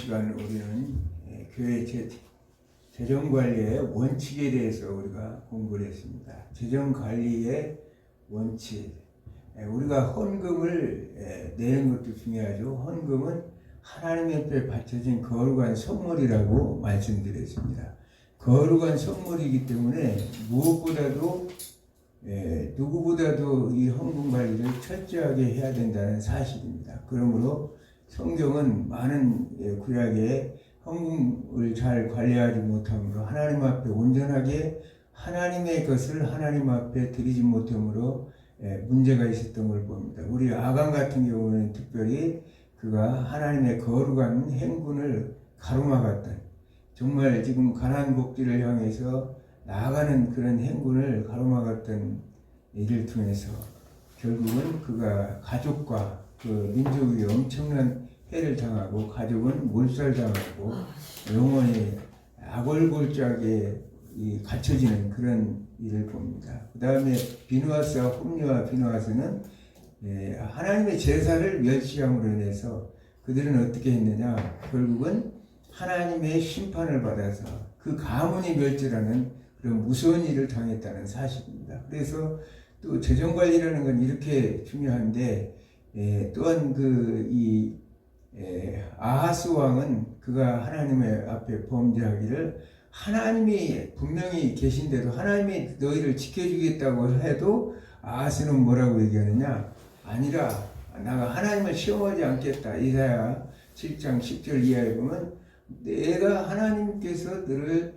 시간 우리는 교회 재정관리의 원칙에 대해서 우리가 공부를 했습니다. 재정관리의 원칙. 우리가 헌금을 내는 것도 중요하죠. 헌금은 하나님 앞에 바쳐진 거룩한 선물이라고 말씀드렸습니다. 거룩한 선물이기 때문에 무엇보다도 누구보다도 이 헌금 관리를 철저하게 해야 된다는 사실입니다. 그러므로 성경은 많은 구약에 헌금을 잘 관리하지 못함으로 하나님 앞에 온전하게 하나님의 것을 하나님 앞에 드리지 못함으로 문제가 있었던 걸 봅니다. 우리 아간 같은 경우는 특별히 그가 하나님의 거룩한 행군을 가로막았다. 정말 지금 가나안 복지를 향해서 나아가는 그런 행군을 가로막았던 일을 통해서 결국은 그가 가족과 그 민족이 엄청난 해를 당하고 가족은 몰살당하고 영원히 악월골짜기에 갇혀지는 그런 일을 봅니다. 그 다음에 비누아스와 홈리와 비누아스는 하나님의 제사를 멸시함으로 인해서 그들은 어떻게 했느냐, 결국은 하나님의 심판을 받아서 그 가문이 멸절하는 그런 무서운 일을 당했다는 사실입니다. 그래서 또 재정관리라는 건 이렇게 중요한데 또한 아하스 왕은 그가 하나님의 앞에 범죄하기를 하나님이 분명히 계신데도 하나님이 너희를 지켜주겠다고 해도 아하스는 뭐라고 얘기하느냐, 아니라 나가 하나님을 시험하지 않겠다. 이사야 7장 10절 이하에 보면 내가 하나님께서 너를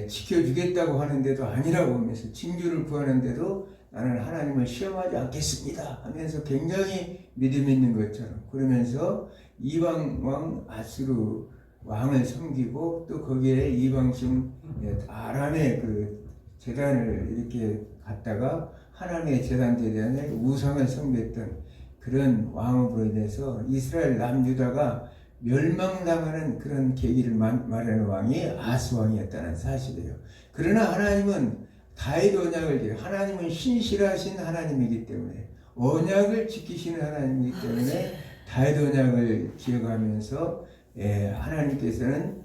지켜주겠다고 하는데도 아니라고 하면서 징조를 구하는데도 나는 하나님을 시험하지 않겠습니다 하면서 굉장히 믿음 있는 것처럼, 그러면서 이방 왕 아수르 왕을 섬기고 또 거기에 이방신 아람의 그 제단을 이렇게 갖다가 하나님의 제단 대전에 우상을 섬겼던 그런 왕으로 인해서 이스라엘 남유다가 멸망당하는 그런 계기를 마련한 왕이 아스 왕이었다는 사실이에요. 그러나 하나님은 다윗 언약을, 하나님은 신실하신 하나님이기 때문에 언약을 지키시는 하나님이기 때문에 다윗 언약을 기억하면서 하나님께서는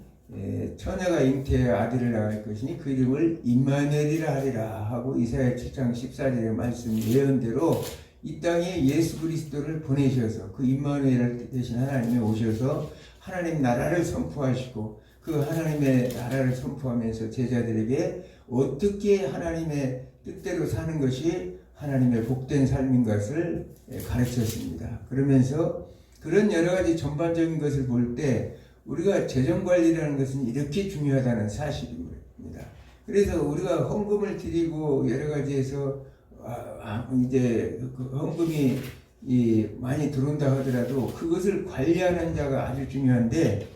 처녀가 잉태의 아들을 낳을 것이니 그 이름을 임마누엘이라 하리라 하고 이사야 7장 14절의 말씀 예언대로 이 땅에 예수 그리스도를 보내셔서 그 임마누엘 대신 하나님이 오셔서 하나님 나라를 선포하시고 그 하나님의 나라를 선포하면서 제자들에게 어떻게 하나님의 뜻대로 사는 것이 하나님의 복된 삶인 것을 가르쳤습니다. 그러면서 그런 여러 가지 전반적인 것을 볼 때 우리가 재정관리라는 것은 이렇게 중요하다는 사실입니다. 그래서 우리가 헌금을 드리고 여러 가지에서 이제 그 헌금이 많이 들어온다 하더라도 그것을 관리하는 자가 아주 중요한데,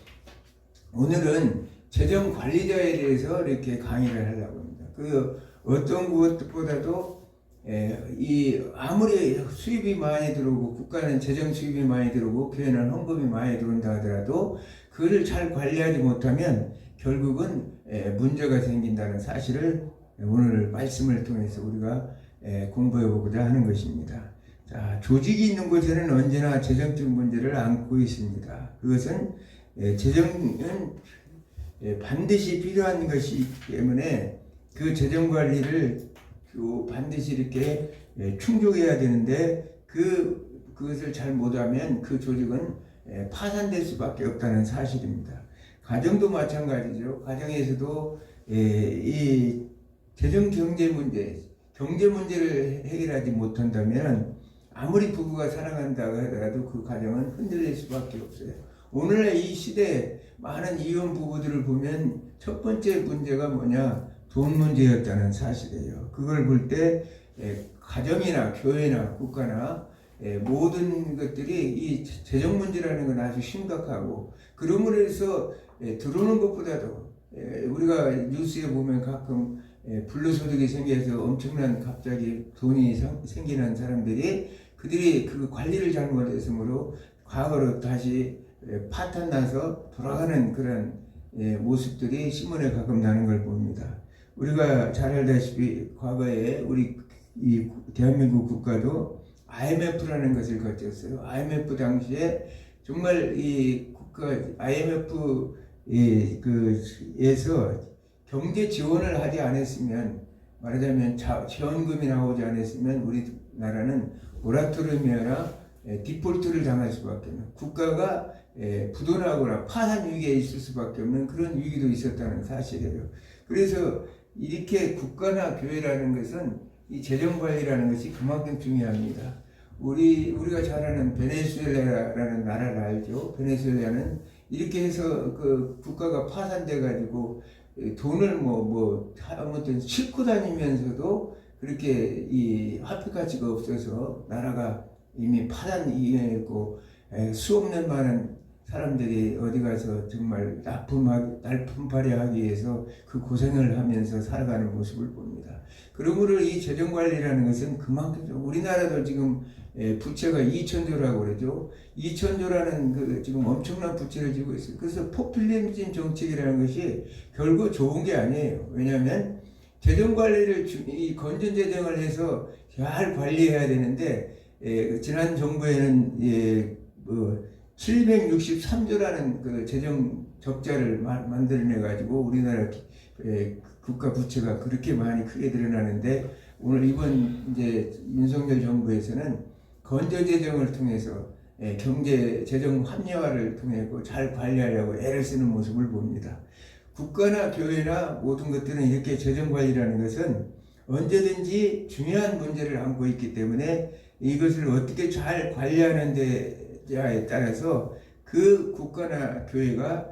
오늘은 재정 관리자에 대해서 이렇게 강의를 하려고 합니다. 그 어떤 것보다도 아무리 수입이 많이 들어오고 국가는 재정 수입이 많이 들어오고 교회는 헌금이 많이 들어온다 하더라도 그를 잘 관리하지 못하면 결국은 문제가 생긴다는 사실을 오늘 말씀을 통해서 우리가 공부해 보고자 하는 것입니다. 자, 조직이 있는 곳에는 언제나 재정적 문제를 안고 있습니다. 그것은 재정은 반드시 필요한 것이기 때문에 그 재정 관리를 반드시 이렇게 충족해야 되는데 그것을 잘 못하면 그 조직은 파산될 수밖에 없다는 사실입니다. 가정도 마찬가지죠. 가정에서도 이 재정 경제 문제를 해결하지 못한다면 아무리 부부가 사랑한다고 하더라도 그 가정은 흔들릴 수밖에 없어요. 오늘의 이 시대에 많은 이혼 부부들을 보면 첫 번째 문제가 뭐냐? 돈 문제였다는 사실이에요. 그걸 볼 때 가정이나 교회나 국가나 모든 것들이 이 재정 문제라는 건 아주 심각하고, 그러므로 해서 들어오는 것보다도 우리가 뉴스에 보면 가끔 불로소득이 생겨서 엄청난 갑자기 돈이 생기는 사람들이 그들이 그 관리를 잘못했으므로 과거로 다시 파탄 나서 돌아가는 그런 모습들이 신문에 가끔 나는 걸 봅니다. 우리가 잘 알다시피 과거에 우리 이 대한민국 국가도 IMF라는 것을 거쳤어요. IMF 당시에 정말 이 그 IMF에서 경제 지원을 하지 않았으면, 말하자면 지원금이 나오지 않았으면 우리나라는 모라토리움이나 디폴트를 당할 수밖에 없는, 국가가 부도나거나 파산 위기에 있을 수밖에 없는 그런 위기도 있었다는 사실이에요. 그래서 이렇게 국가나 교회라는 것은 이 재정 관리라는 것이 그만큼 중요합니다. 우리가 잘 아는 베네수엘라라는 나라를 알죠. 베네수엘라는 이렇게 해서 그 국가가 파산돼 가지고 돈을 아무튼 싣고 다니면서도 그렇게 이 화폐 가치가 없어서 나라가 이미 파산 이에 있고 수없는 많은 사람들이 어디 가서 정말 날품팔이 하기 위해서 그 고생을 하면서 살아가는 모습을 봅니다. 그러므로 이 재정관리라는 것은 그만큼, 우리나라도 지금 부채가 2,000조라고 그러죠. 2,000조라는 그 지금 엄청난 부채를 지고 있어요. 그래서 포퓰리즘 정책이라는 것이 결국 좋은 게 아니에요. 왜냐하면 재정관리를, 이 건전재정을 해서 잘 관리해야 되는데, 지난 정부에는 763조라는 그 재정 적자를 만들어내 가지고 우리나라 국가 부채가 그렇게 많이 크게 드러나는데, 오늘 이번 이제 윤석열 정부에서는 건전재정을 통해서 경제 재정 합리화를 통해 잘 관리하려고 애를 쓰는 모습을 봅니다. 국가나 교회나 모든 것들은 이렇게 재정 관리라는 것은 언제든지 중요한 문제를 안고 있기 때문에 이것을 어떻게 잘 관리하는 데에 따라서 그 국가나 교회가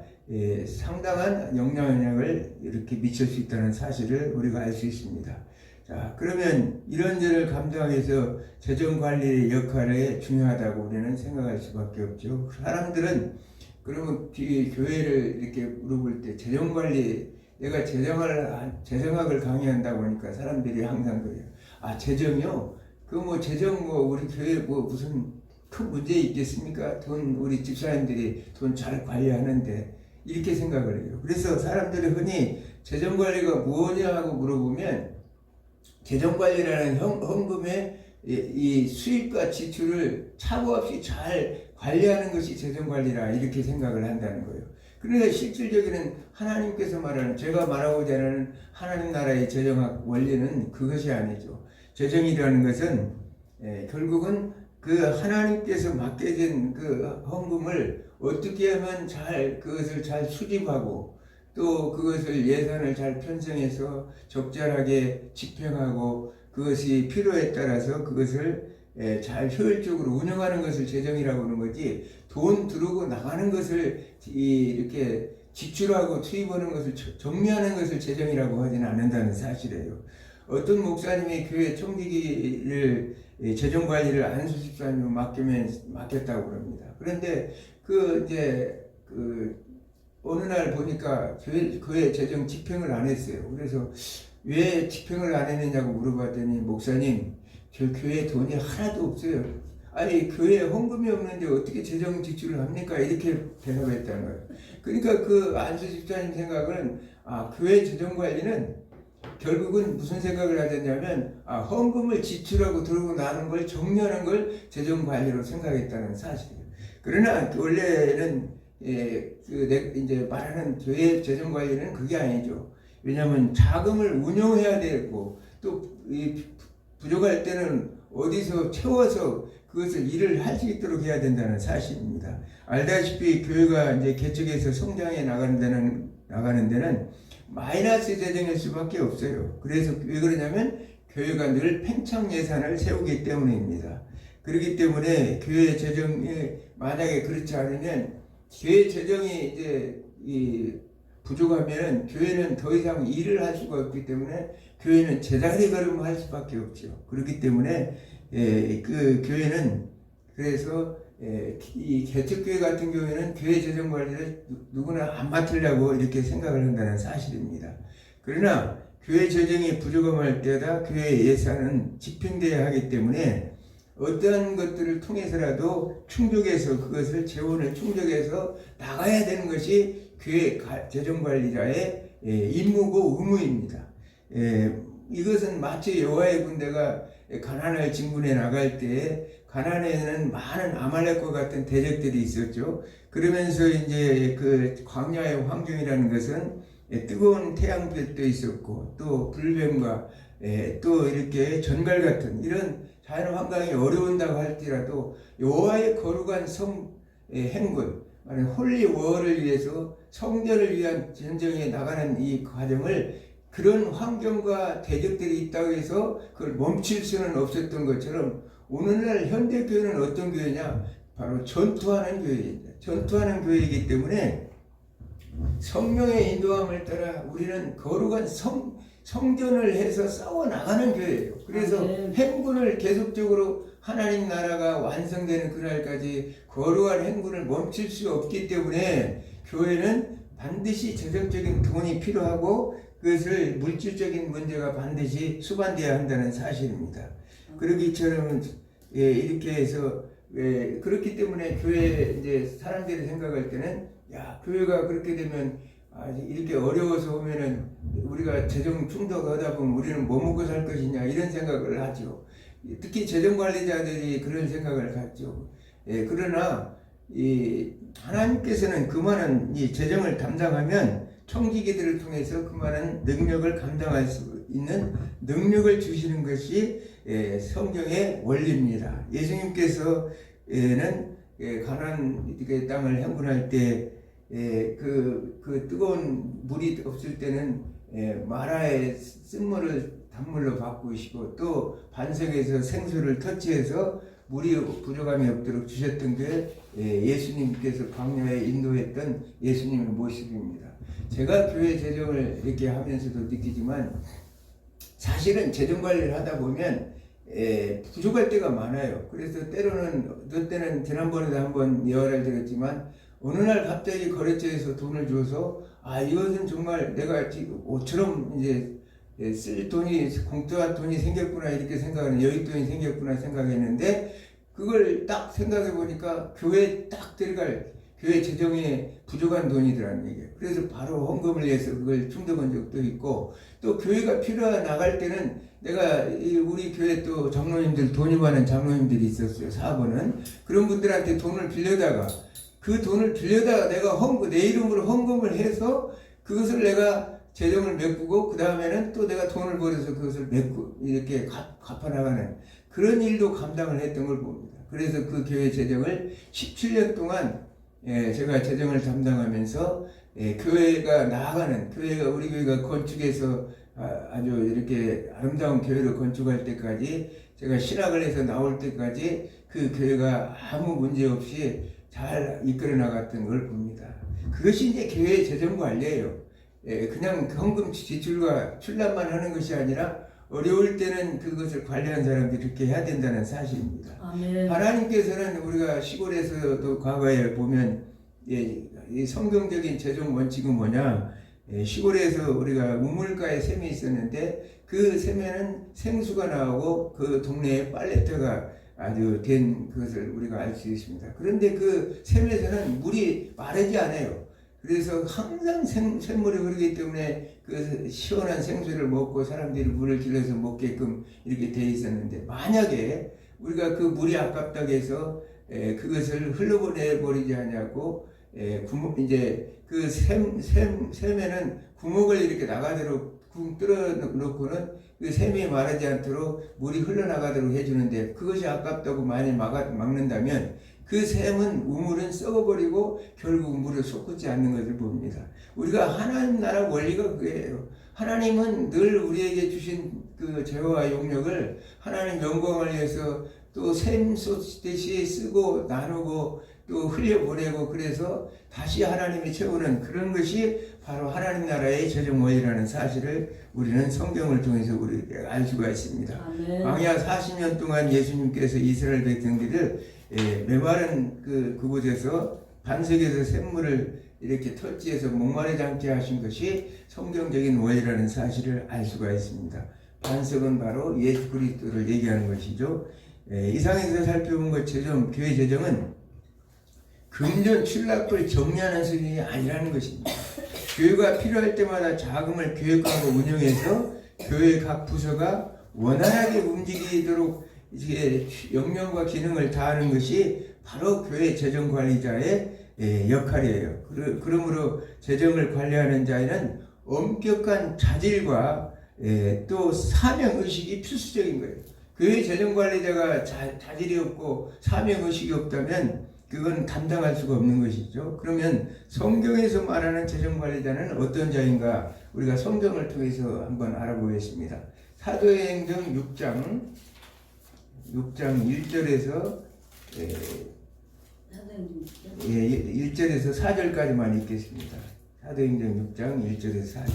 상당한 영향력을 이렇게 미칠 수 있다는 사실을 우리가 알 수 있습니다. 자, 그러면 이런 일을 감당해서 재정관리의 역할이 중요하다고 우리는 생각할 수밖에 없죠. 사람들은 그러면 교회를 이렇게 물어볼 때 재정관리, 내가 재정학을 강의한다고 하니까 사람들이 항상 그래요. 아, 재정이요? 재정 우리 교회 무슨 큰 문제 있겠습니까? 우리 집사님들이 돈 잘 관리하는데, 이렇게 생각을 해요. 그래서 사람들이 흔히 재정관리가 무엇이냐 하고 물어보면, 재정관리라는 헌금의 이 수입과 지출을 차고 없이 잘 관리하는 것이 재정관리라, 이렇게 생각을 한다는 거예요. 그러니까 실질적인 하나님께서 말하는, 제가 말하고자 하는 하나님 나라의 재정학 원리는 그것이 아니죠. 재정이라는 것은 결국은 그 하나님께서 맡겨진 그 헌금을 어떻게 하면 그것을 잘 수집하고, 또 그것을 예산을 잘 편성해서 적절하게 집행하고, 그것이 필요에 따라서 그것을 잘 효율적으로 운영하는 것을 재정이라고 하는 거지, 돈 들어오고 나가는 것을 이렇게 지출하고 투입하는 것을 정리하는 것을 재정이라고 하지는 않는다는 사실이에요. 어떤 목사님이 교회 청지기를 재정관리를 안수 집사님을 맡겼다고 그럽니다. 그런데 어느 날 보니까 교회 재정 집행을 안 했어요. 그래서 왜 집행을 안 했느냐고 물어봤더니, 목사님, 저 교회에 돈이 하나도 없어요. 아니, 교회에 헌금이 없는데 어떻게 재정 지출을 합니까? 이렇게 대답했다는 거예요. 그러니까 그 안수 집사님 생각은, 교회 재정 관리는 결국은 무슨 생각을 하셨냐면, 헌금을 지출하고 들어오고 나는 걸 정리하는 걸 재정 관리로 생각했다는 사실이에요. 그러나 원래는 이제 말하는 교회 재정 관리는 그게 아니죠. 왜냐하면 자금을 운용해야 되고, 또 부족할 때는 어디서 채워서 그것을 일을 할 수 있도록 해야 된다는 사실입니다. 알다시피 교회가 이제 개척해서 성장해 나가는 데는 마이너스 재정일 수밖에 없어요. 그래서 왜 그러냐면 교회가 늘 팽창 예산을 세우기 때문입니다. 그렇기 때문에 교회 재정이 만약에 그렇지 않으면, 교회 재정이 이제 부족하면 교회는 더 이상 일을 할 수가 없기 때문에 교회는 제자리 걸음할 수밖에 없죠. 그렇기 때문에 그 교회는, 그래서 이 개척교회 같은 경우에는 교회 재정 관리를 누구나 안 맡으려고 이렇게 생각을 한다는 사실입니다. 그러나 교회 재정이 부족함할 때다 교회 예산은 집행돼야 하기 때문에 어떤 것들을 통해서라도 충족해서, 그것을 재원을 충족해서 나가야 되는 것이 교회 재정관리자의 임무고 의무입니다. 이것은 마치 여호와의 군대가 가나안을 진군해 나갈 때, 가나안에는 많은 아말렉과 같은 대적들이 있었죠. 그러면서 이제 그 광야의 환경이라는 것은 뜨거운 태양볕도 있었고 또 불뱀과 또 이렇게 전갈 같은 이런 자연 환경이 어려운다고 할지라도 여호와의 거룩한 행군, 홀리 워를 위해서 성전을 위한 전쟁에 나가는 이 과정을 그런 환경과 대적들이 있다고 해서 그걸 멈출 수는 없었던 것처럼 오늘날 현대 교회는 어떤 교회냐? 바로 전투하는 교회입니다. 전투하는 교회이기 때문에 성령의 인도함을 따라 우리는 거룩한 성전을 해서 싸워 나가는 교회예요. 그래서 행군을 계속적으로 하나님 나라가 완성되는 그날까지 거룩한 행군을 멈출 수 없기 때문에 교회는 반드시 재정적인 돈이 필요하고 그것을 물질적인 문제가 반드시 수반되어야 한다는 사실입니다. 그러기처럼 이렇게 해서 그렇기 때문에 교회 이제 사람들이 생각할 때는 야 교회가 그렇게 되면 이렇게 어려워서 오면은 우리가 재정 충족하다 보면 우리는 뭐 먹고 살 것이냐 이런 생각을 하죠. 특히 재정 관리자들이 그런 생각을 갖죠. 그러나 하나님께서는 그 많은 이 재정을 담당하면 청지기들을 통해서 그 많은 능력을 감당할 수 있는 능력을 주시는 것이 성경의 원리입니다. 예수님께서는 가나안 땅을 행군할 때 그 뜨거운 물이 없을 때는 마라의 쓴물을 단물로 바꾸시고 또 반석에서 생수를 터치해서 물이 부족함이 없도록 주셨던 게 예수님께서 광야에 인도했던 예수님의 모습입니다. 제가 교회 재정을 이렇게 하면서도 느끼지만 사실은 재정 관리를 하다 보면 부족할 때가 많아요. 그래서 때는 지난번에도 한번 예화를 드렸지만 어느 날 갑자기 거래처에서 돈을 줘서 이것은 정말 내가 지금 옷처럼 이제 쓸 돈이 공짜한 돈이 생겼구나 이렇게 생각하는 여윳돈이 생겼구나 생각했는데 그걸 딱 생각해 보니까 교회에 딱 들어갈 교회 재정에 부족한 돈이더라는 얘기예요. 그래서 바로 헌금을 해서 그걸 충족한 적도 있고 또 교회가 나갈 때는 내가 우리 교회 또 장로님들 돈이 많은 장로님들이 있었어요. 4번은 그런 분들한테 돈을 빌려다가 그 돈을 빌려다가 내가 내 이름으로 헌금을 해서 그것을 내가 재정을 메꾸고 그 다음에는 또 내가 돈을 벌여서 그것을 이렇게 갚아나가는 그런 일도 감당을 했던 걸 봅니다. 그래서 그 교회 재정을 17년 동안 제가 재정을 담당하면서 교회가 나아가는 우리 교회가 건축해서 아주 이렇게 아름다운 교회로 건축할 때까지 제가 신학을 해서 나올 때까지 그 교회가 아무 문제 없이 잘 이끌어 나갔던 걸 봅니다. 그것이 이제 교회 재정 관리예요. 그냥 헌금 지출과 출납만 하는 것이 아니라 어려울 때는 그것을 관리하는 사람들이 그렇게 해야 된다는 사실입니다. 아멘. 하나님께서는 우리가 시골에서도 과거에 보면 이 성경적인 재정 원칙은 뭐냐? 시골에서 우리가 우물가에 샘이 있었는데 그 샘에는 생수가 나오고 그 동네에 빨래터가 아주 된 것을 우리가 알 수 있습니다. 그런데 그 샘에서는 물이 마르지 않아요. 그래서 항상 샘물이 흐르기 때문에 그 시원한 생수를 먹고 사람들이 물을 길러서 먹게끔 이렇게 되어 있었는데 만약에 우리가 그 물이 아깝다고 해서 그것을 흘러보내 버리지 않냐고 이제 그 샘에는 구멍을 이렇게 나가도록 뚫어 놓고는 그 샘이 마르지 않도록 물이 흘러나가도록 해주는데 그것이 아깝다고 많이 막는다면 그 샘은 우물은 썩어버리고 결국 물을 솟구지 않는 것을 봅니다. 우리가 하나님 나라 원리가 그거예요. 하나님은 늘 우리에게 주신 그 재화와 용력을 하나님 영광을 위해서 또 샘 쏟듯이 쓰고 나누고 또 흘려보내고 그래서 다시 하나님이 채우는 그런 것이 바로 하나님 나라의 재정 원리라는 사실을 우리는 성경을 통해서 우리에게 알 수가 있습니다. 아멘. 광야 40년 동안 예수님께서 이스라엘 백성들을 메마른 그곳에서 반석에서 샘물을 이렇게 터치해서 목마르지 않게 하신 것이 성경적인 원리라는 사실을 알 수가 있습니다. 반석은 바로 예수 그리스도를 얘기하는 것이죠. 이 상에서 살펴본 것처럼 교회 재정은 금전 출납을 정리하는 수준이 아니라는 것입니다. 교회가 필요할 때마다 자금을 계획하고 운영해서 교회 각 부서가 원활하게 움직이도록 이제 역량과 기능을 다하는 것이 바로 교회 재정 관리자의 역할이에요. 그러므로 재정을 관리하는 자에는 엄격한 자질과 또 사명의식이 필수적인 거예요. 교회 재정관리자가 자질이 없고 사명의식이 없다면 그건 감당할 수가 없는 것이죠. 그러면 성경에서 말하는 재정관리자는 어떤 자인가 우리가 성경을 통해서 한번 알아보겠습니다. 사도행전 6장 1절에서 1절에서 4절까지만 읽겠습니다. 사도행전 6장 1절에서 4절.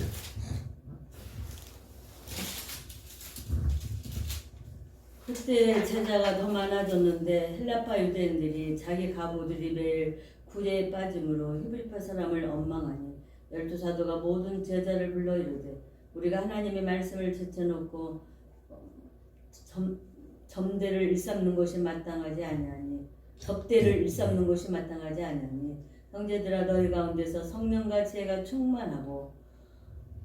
그때 제자가 더 많아졌는데 헬라파 유대인들이 자기 가부들이 매일 구제에 빠짐으로 히브리파 사람을 원망하니 12사도가 모든 제자를 불러 이르되 우리가 하나님의 말씀을 제쳐놓고 접대를 일삼는 것이 마땅하지 아니하니 형제들아 너희 가운데서 성령과 지혜가 충만하고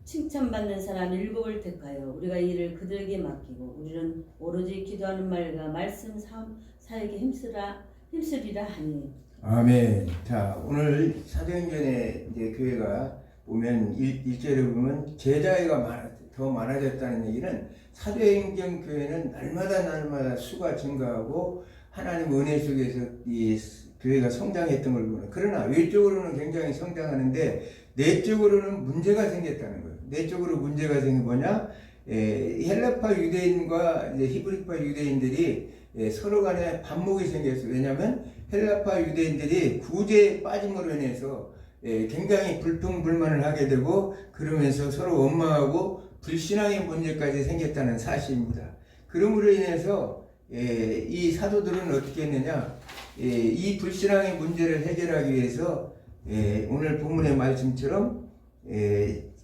칭찬받는 사람 7을 택하여 우리가 이 일을 그들에게 맡기고 우리는 오로지 기도하는 말과 말씀 사역에 힘쓰리라 하니. 아멘. 자, 오늘 사도행전에 이제 교회가 보면 1절에 보면 제자가 더 많아졌다는 얘기는 사도행전 교회는 날마다 수가 증가하고 하나님 은혜 속에서 이 교회가 성장했던 걸 보는. 그러나 외적으로는 굉장히 성장하는데 내적으로는 문제가 생겼다는 거예요. 내적으로 문제가 생긴 뭐냐? 헬라파 유대인과 이제 히브리파 유대인들이 서로 간에 반목이 생겼어요. 왜냐하면 헬라파 유대인들이 구제에 빠짐으로 인해서 굉장히 불평불만을 하게 되고 그러면서 서로 원망하고 불신앙의 문제까지 생겼다는 사실입니다. 그러므로 인해서 이 사도들은 어떻게 했느냐? 이 불신앙의 문제를 해결하기 위해서 오늘 본문의 말씀처럼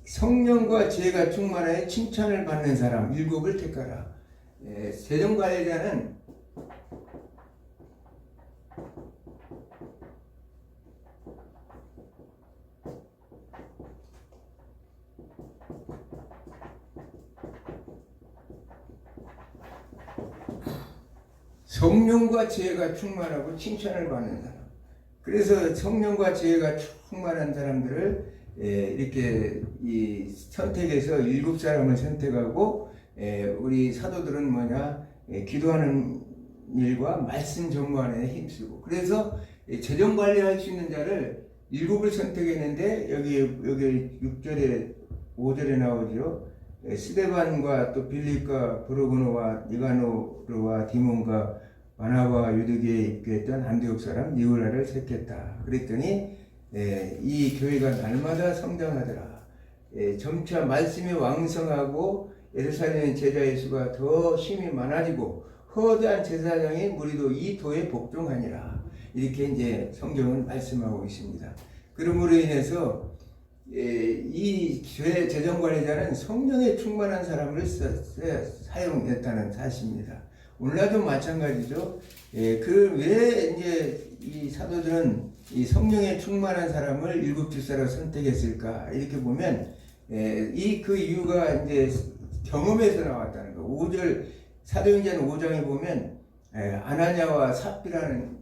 성령과 지혜가 충만하여 칭찬을 받는 사람 7을 택하라. 재정관리자는 성령과 지혜가 충만하고 칭찬을 받는 사람. 그래서 성령과 지혜가 충만한 사람들을 이렇게 선택해서 7사람을 선택하고 우리 사도들은 뭐냐? 기도하는 일과 말씀 전무하는 데 힘쓰고 그래서 재정 관리할 수 있는 자를 7을 선택했는데 여기 6절에 5절에 나오죠. 스데반과 또 빌립과 브로고노와 니가노르와 디몬과 바나바와 유대교에 입교했던 안디옥 사람 니고라를 택했다. 그랬더니 이 교회가 날마다 성장하더라. 점차 말씀이 왕성하고 예루살렘 제자의 수가 더 힘이 많아지고 허다한 제사장의 무리도 이 도에 복종하니라. 이렇게 이제 성경은 말씀하고 있습니다. 그러므로 인해서 이 교회 재정관리자는 성령에 충만한 사람을 사용했다는 사실입니다. 오늘날도 마찬가지죠. 그 왜 이제 이 사도들은 이 성령에 충만한 사람을 7집사로 선택했을까? 이렇게 보면 그 이유가 이제 경험에서 나왔다는 거. 5절 사도행전 5장에 보면 아나니아와 삽비라는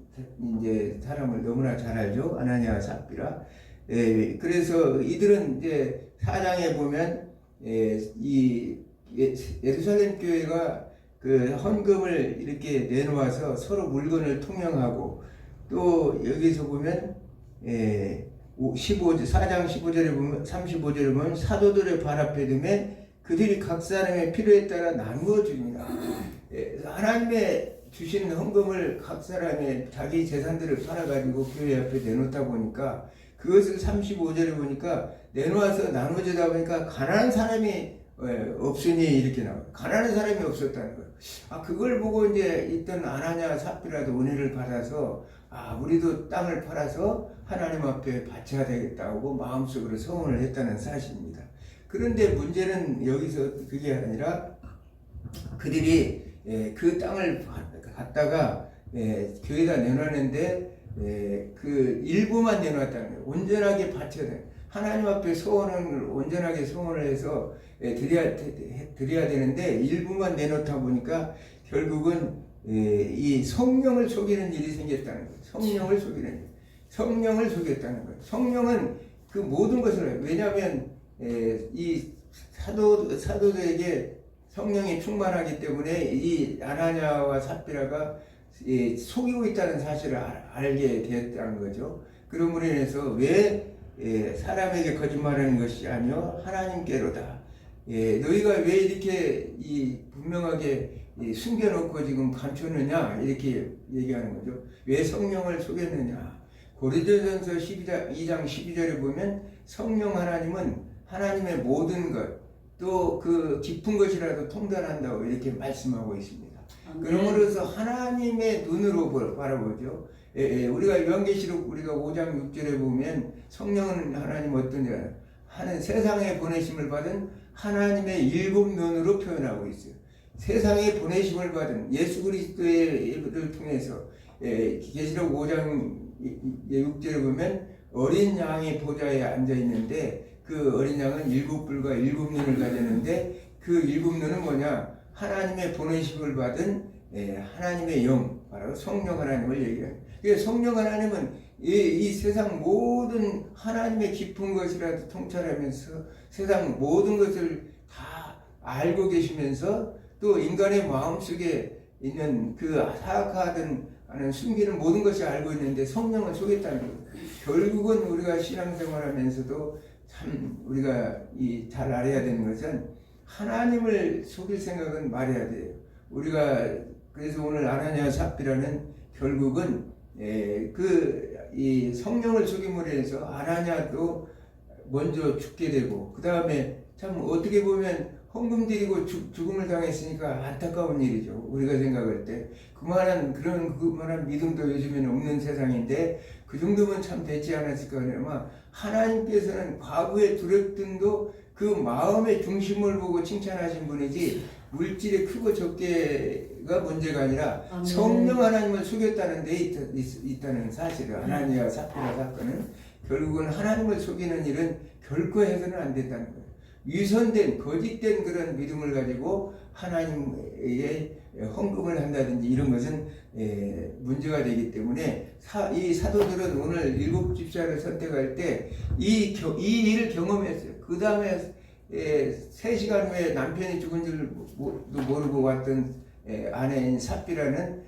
이제 사람을 너무나 잘 알죠. 아나니아와 삽비라. 그래서 이들은 이제 4장에 보면 이 예루살렘 교회가 그 헌금을 이렇게 내놓아서 서로 물건을 통용하고 또 여기서 보면 4장 15절에 보면 35절에 보면 사도들의 발 앞에 두면 그들이 각 사람의 필요에 따라 나누어 줍니다. 하나님의 주신 헌금을 각 사람의 자기 재산들을 팔아가지고 교회 앞에 내놓다 보니까 그것을 35절에 보니까 내놓아서 나눠주다 보니까 가난한 사람이 없으니 이렇게 나와요. 가난한 사람이 없었다는 거예요. 그걸 보고 이제 있던 아나니아 삽비라도 은혜를 받아서 우리도 땅을 팔아서 하나님 앞에 바쳐야 되겠다고 마음속으로 소원을 했다는 사실입니다. 그런데 문제는 여기서 그게 아니라 그들이 그 땅을 갖다가 교회에다 내놨는데 그 일부만 내놨다는 거예요. 온전하게 바쳐야 돼요. 하나님 앞에 소원을 온전하게 소원을 해서 드려야 되는데 일부만 내놓다 보니까 결국은 이 성령을 속이는 일이 생겼다는 거예요. 성령을 속이는 일. 성령을 속였다는 거예요. 성령은 그 모든 것을, 왜냐하면 이 사도들에게 성령이 충만하기 때문에 이 아나니아와 삽비라가 속이고 있다는 사실을 알게 되었다는 거죠. 그러므로 인해서 왜 사람에게 거짓말하는 것이 아니요 하나님께로다. 너희가 왜 이렇게 분명하게 숨겨놓고 지금 감추느냐 이렇게 얘기하는 거죠. 왜 성령을 속였느냐. 고린도전서 2장 12절에 보면 성령 하나님은 하나님의 모든 것, 또 그 깊은 것이라도 통달한다고 이렇게 말씀하고 있습니다. 그러므로서 하나님의 눈으로 바라보죠. 우리가 요한계시록 우리가 5장 6절에 보면 성령은 하나님 어떤 자 하는 세상에 보내심을 받은 하나님의 일곱 눈으로 표현하고 있어요. 세상에 보내심을 받은 예수 그리스도를 통해서 계시록 5장 6절에 보면 어린 양이 보좌에 앉아 있는데 그 어린 양은 일곱 뿔과 일곱 눈을 가졌는데 그 일곱 눈은 뭐냐? 하나님의 보내심을 받은 하나님의 영, 바로 성령 하나님을 얘기합니다. 그래서 성령 하나님은 이 세상 모든 하나님의 깊은 것이라도 통찰하면서 세상 모든 것을 다 알고 계시면서 또 인간의 마음속에 있는 그 사악하든 하는 숨기는 모든 것을 알고 있는데 성령을 속였다는 거예요. 결국은 우리가 신앙생활하면서도 참 우리가 잘 알아야 되는 것은 하나님을 속일 생각은 말해야 돼요. 우리가 그래서 오늘 아나니아 삽비라는 결국은 이 성령을 속임으로 해서 아나니아도 먼저 죽게 되고 그 다음에 참 어떻게 보면 헌금 드리고 죽음을 당했으니까 안타까운 일이죠. 우리가 생각할 때 그만한 믿음도 요즘에는 없는 세상인데 그 정도면 참 되지 않았을까. 아마 하나님께서는 과거의 두렵든도 그 마음의 중심을 보고 칭찬하신 분이지 물질의 크고 적게가 문제가 아니라 성령 하나님을 속였다는 데 있다는 사실을 아나니아 삽비라 사건은 결국은 하나님을 속이는 일은 결코 해서는 안 된다는 거예요. 위선된 거짓된 그런 믿음을 가지고 하나님의 헌금을 한다든지 이런 것은 문제가 되기 때문에 이 사도들은 오늘 일곱 집사를 선택할 때 이 일을 경험했어요. 그 다음에 3시간 후에 남편이 죽은 줄 모르고 왔던 아내인 삽비라는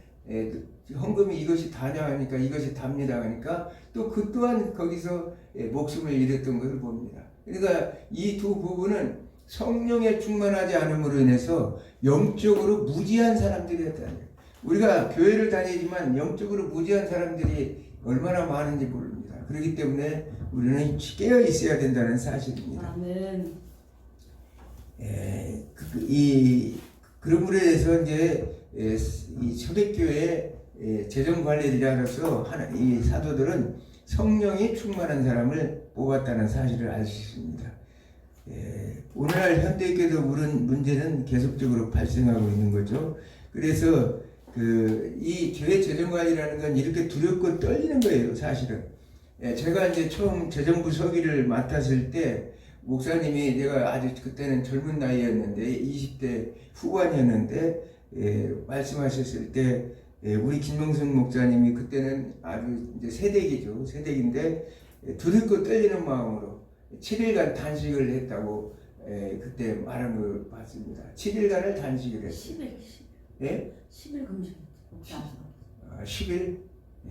헌금이 이것이 다냐 하니까 이것이 답니다 하니까 또 그 또한 거기서 목숨을 잃었던 것을 봅니다. 그러니까 이 두 부분은 성령에 충만하지 않음으로 인해서 영적으로 무지한 사람들이었다는 거예요. 우리가 교회를 다니지만 영적으로 무지한 사람들이 얼마나 많은지 모릅니다. 그렇기 때문에 우리는 깨어 있어야 된다는 사실입니다. 아멘. 그러므로 해서 이제 이 초대교회 재정 관리자로서 이 사도들은 성령이 충만한 사람을 뽑았다는 사실을 알 수 있습니다. 오늘날 현대교회도 그런 문제는 계속적으로 발생하고 있는 거죠. 그래서 이 교회 재정 관리라는 건 이렇게 두렵고 떨리는 거예요, 사실은. 제가 이제 처음 재정부 서기를 맡았을 때 목사님이 내가 아주 그때는 젊은 나이였는데 20대 후반이었는데 말씀하셨을 때 우리 김명순 목사님이 그때는 아주 이제 새댁인데 두렵고 떨리는 마음으로 7일간 단식을 했다고 그때 말한 걸 봤습니다. 7일간을 단식을 했어요. 10일. 예? 10일 금식했죠. 10일?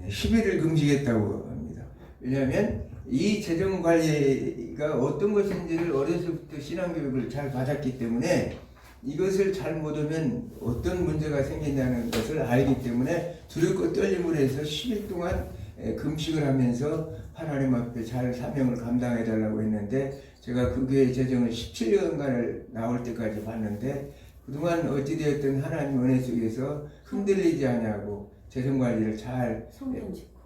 10일을 금식했다고 합니다. 왜냐하면 이 재정 관리가 어떤 것인지를 어려서부터 신앙교육을 잘 받았기 때문에 이것을 잘 못하면 어떤 문제가 생긴다는 것을 알기 때문에 두렵고 떨림으로 해서 10일 동안 금식을 하면서 하나님 앞에 잘 사명을 감당해 달라고 했는데 제가 그 교회 재정을 17년간을 나올 때까지 봤는데 그동안 어찌되었든 하나님 은혜 속에서 흔들리지 않냐고 재정 관리를 잘 성경 짓고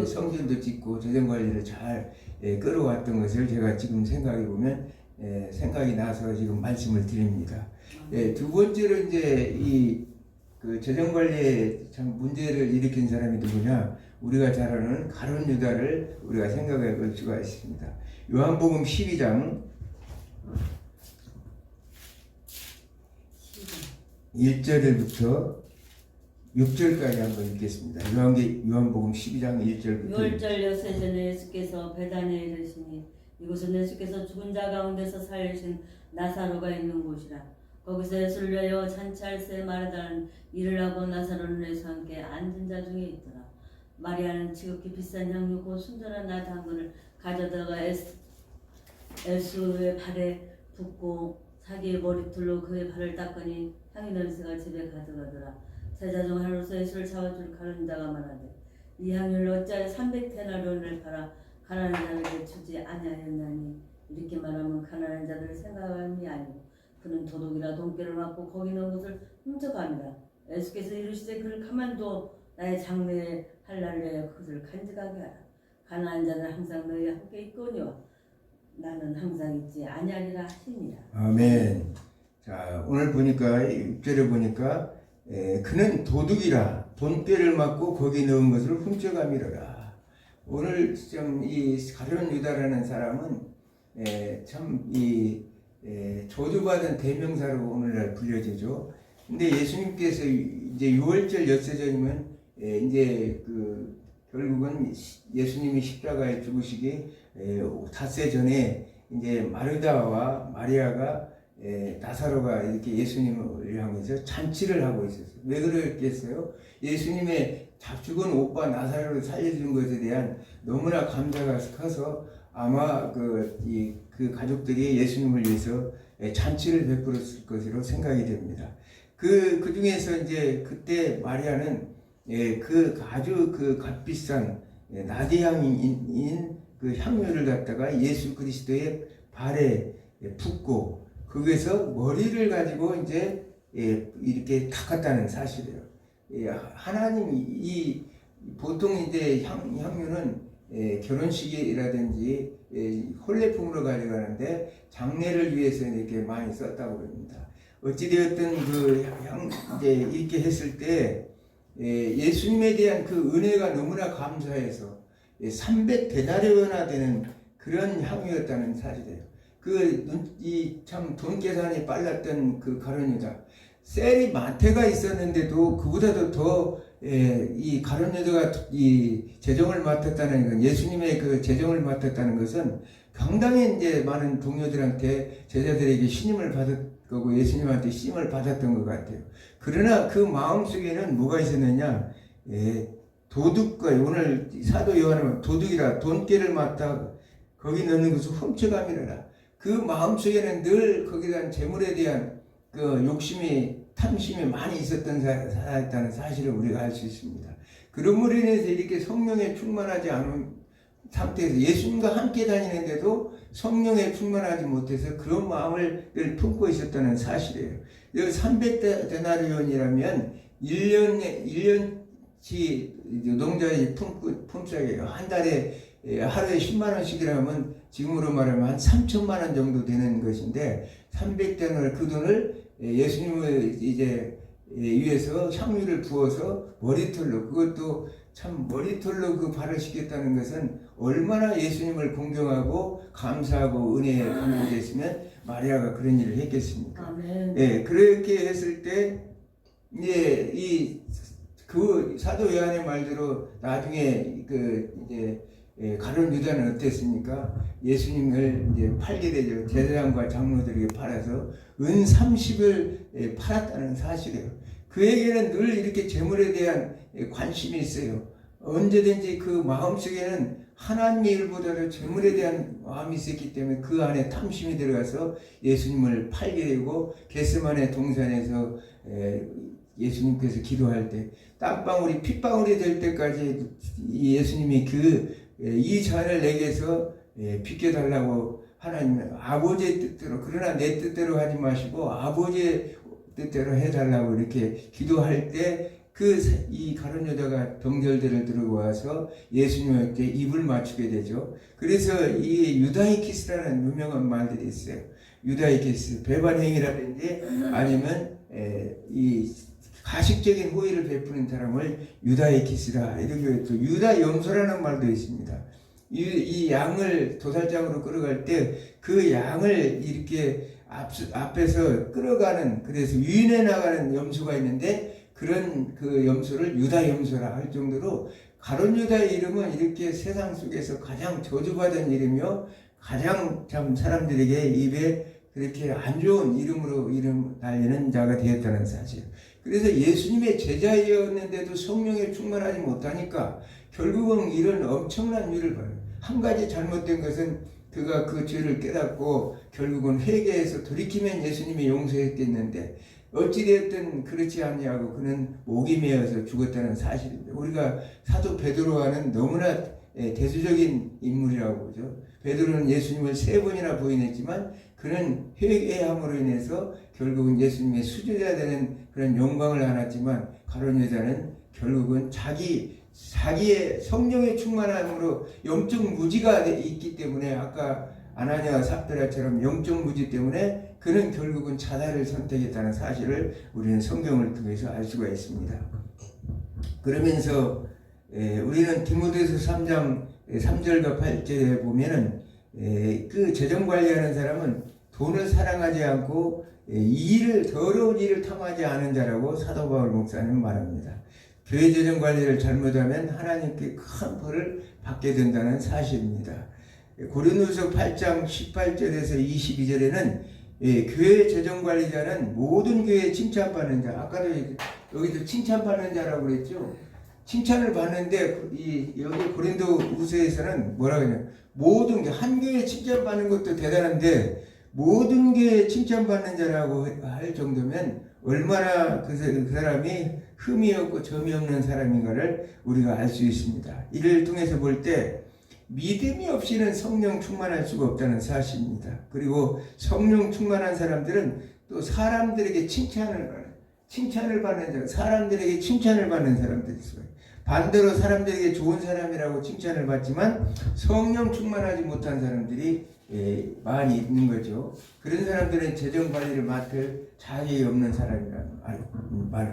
성전도 짓고 재정 관리를 잘 끌어왔던 것을 제가 지금 생각해 보면 생각이 나서 지금 말씀을 드립니다. 두 번째로 이제 그 재정 관리에 참 문제를 일으킨 사람이 누구냐? 우리가 잘 아는 가룟 유다를 우리가 생각해 볼 수가 있습니다. 요한복음 12장 1절부터 6절까지 한번 읽겠습니다. 요한복음 12장 1절부터 6월절 여세전에 예수께서 베다니에 이르시니 이곳은 예수께서 죽은 자 가운데서 살리신 나사로가 있는 곳이라. 거기서 예수를 위하여 잔치할 새 마르다는 일을 하고 나사로는 예수와 함께 앉은 자 중에 있더라. 마리아는 지극히 비싼 향유 곧 순전한 낫 한 근을 가져다가 예수의 발에 붓고 자기의 머리털로 그의 발을 닦으니 향유 냄새가 집에 가득하더라. 제자 중 하나로서 예수를 잡아줄 가룟 자가 말하되 이 향유를 어찌하여 300데나리온을 팔아 가난한 자에게 주지 아니하였나니. 이렇게 말하면 가난한 자들을 생각함이 아니고 그는 도둑이라 돈깨를 맞고 거기 있는 것을 훔쳐갑니다. 예수께서 이르시되 그를 가만둬 나의 장래에 할 날에 그들을 간직하게 하라. 가난한 자는 항상 너희와 함께 있거니와 나는 항상 있지 아니하리라 하시니라. 아멘. 자, 오늘 보니까 6절에 보니까 그는 도둑이라 돈깨를 맞고 거기 넣은 것을 훔쳐가미러라. 오늘 좀 이 가룟 유다라는 사람은 참 저주받은 대명사로 오늘날 불려지죠. 근데 예수님께서 이제 6월절 엿새전이면 이제 그 결국은 예수님이 십자가에 죽으시기 닷새 전에 이제 마르다와 마리아가 나사로가 이렇게 예수님을 향해서 잔치를 하고 있었어요. 왜 그랬겠어요? 예수님의 죽은 오빠 나사로를 살려준 것에 대한 너무나 감사가 커서 아마 그 가족들이 예수님을 위해서 잔치를 베풀었을 것으로 생각이 됩니다. 그 중에서 이제 그때 마리아는 아주 그 값비싼 나디향인 그 향유를 갖다가 예수 그리스도의 발에 붓고 거기에서 머리를 가지고 이제 이렇게 닦았다는 사실이에요. 하나님이 보통 이제 향유는 결혼식이라든지 혼례품으로 가져가는데 장례를 위해서 이렇게 많이 썼다고 합니다. 어찌되었든 이제 이렇게 했을 때 예수님에 대한 그 은혜가 너무나 감사해서 300데나리온이나 되는 그런 향유였다는 사실이에요. 참 돈 계산이 빨랐던 그 가룟 유다, 셀이 마태가 있었는데도 그보다도 더 이 가룟 유다가 이 재정을 맡았다는 건, 예수님의 그 재정을 맡았다는 것은 상당히 이제 많은 동료들한테, 제자들에게 신임을 받았고 예수님한테 신임을 받았던 것 같아요. 그러나 그 마음속에는 뭐가 있었느냐? 도둑과, 오늘 사도 요한은 도둑이라 돈깨를 맡아 거기 넣는 것을 훔쳐가미라. 그 마음속에는 늘 거기에 대한 재물에 대한 그 욕심이, 탐심이 많이 있었던 사람이었다는 사실을 우리가 알 수 있습니다. 그러므로 인해서 이렇게 성령에 충만하지 않은 상태에서 예수님과 함께 다니는데도 성령에 충만하지 못해서 그런 마음을 늘 품고 있었다는 사실이에요. 여기 300데나리온이라면 1년치 노동자의 품삯이에요. 한 달에 하루에 10만 원씩이라면 지금으로 말하면 한 3천만 원 정도 되는 것인데, 300데나리온 그 돈을 예수님을 이제 위해서 향유를 부어서 머리털로, 그것도 참 머리털로 그 발을 씻겼다는 것은 얼마나 예수님을 공경하고 감사하고 은혜에 감동됐으면 마리아가 그런 일을 했겠습니까? 아멘. 그렇게 했을 때 이제 그 사도 요한의 말대로 나중에 가룟 유다는 어땠습니까? 예수님을 이제 팔게 되죠. 제사장과 장로들에게 팔아서 은 30을 팔았다는 사실이에요. 그에게는 늘 이렇게 재물에 대한 관심이 있어요. 언제든지 그 마음속에는 하나님의 일보다도 재물에 대한 마음이 있었기 때문에 그 안에 탐심이 들어가서 예수님을 팔게 되고, 겟세마네 동산에서 예수님께서 기도할 때 땀방울이 핏방울이 될 때까지 예수님이 이 잔을 내게서 비켜달라고, 하나님 아버지의 뜻대로, 그러나 내 뜻대로 하지 마시고 아버지의 뜻대로 해달라고 이렇게 기도할 때 이 가룟 유다가 병들들을 들고 와서 예수님에게 입을 맞추게 되죠. 그래서 이 유다이키스라는 유명한 말들이 있어요. 유다이키스, 배반행위라든지 아니면 이 가식적인 호의를 베푸는 사람을 유다이키스라 이렇게, 또 유다 염소라는 말도 있습니다. 이 양을 도살장으로 끌어갈 때 그 양을 이렇게 앞에서 끌어가는, 그래서 유인해 나가는 염소가 있는데 그런 그 염소를 유다 염소라 할 정도로 가룟 유다의 이름은 이렇게 세상 속에서 가장 저주받은 이름이요, 가장 참 사람들에게 입에 그렇게 안 좋은 이름으로 이름 날리는 자가 되었다는 사실. 그래서 예수님의 제자였는데도 성령에 충만하지 못하니까 결국은 이런 엄청난 일을 벌여요. 한 가지 잘못된 것은 그가 그 죄를 깨닫고 결국은 회개해서 돌이키면 예수님이 용서했겠는데 어찌되었든 그렇지 아니하고 그는 목이 메어서 죽었다는 사실입니다. 우리가 사도 베드로와는 너무나 대수적인 인물이라고 보죠. 베드로는 예수님을 3번이나 부인했지만 그는 회개함으로 인해서 결국은 예수님의 수제자 되는 그런 영광을 안았지만 가룟 유다는 결국은 자기의 성령의 충만함으로 영적 무지가 있기 때문에 아까 아나니아와 삽비라처럼 영적 무지 때문에 그는 결국은 자살을 선택했다는 사실을 우리는 성경을 통해서 알 수가 있습니다. 그러면서 우리는 디모데서 3장 3절과 8절에 보면은 그 재정 관리하는 사람은 돈을 사랑하지 않고 더러운 일을 탐하지 않은 자라고 사도 바울 목사님은 말합니다. 교회 재정 관리를 잘못하면 하나님께 큰 벌을 받게 된다는 사실입니다. 고린도서 8장 18절에서 22절에는 교회 재정 관리자는 모든 교회에 칭찬받는 자, 아까도 여기도 칭찬받는 자라고 그랬죠. 칭찬을 받는데 여기 고린도 후서에서는 뭐라고 하냐, 모든 게 한 교회에 칭찬받는 것도 대단한데 모든 교회에 칭찬받는 자라고 할 정도면 얼마나 그 사람이 흠이 없고 점이 없는 사람인가를 우리가 알 수 있습니다. 이를 통해서 볼 때 믿음이 없이는 성령 충만할 수가 없다는 사실입니다. 그리고 성령 충만한 사람들은 또 사람들에게 칭찬을 받는 자, 사람들에게 칭찬을 받는 사람들이 있어요. 반대로 사람들에게 좋은 사람이라고 칭찬을 받지만 성령 충만하지 못한 사람들이 많이 있는 거죠. 그런 사람들은 재정 관리를 맡을 자격이 없는 사람이라는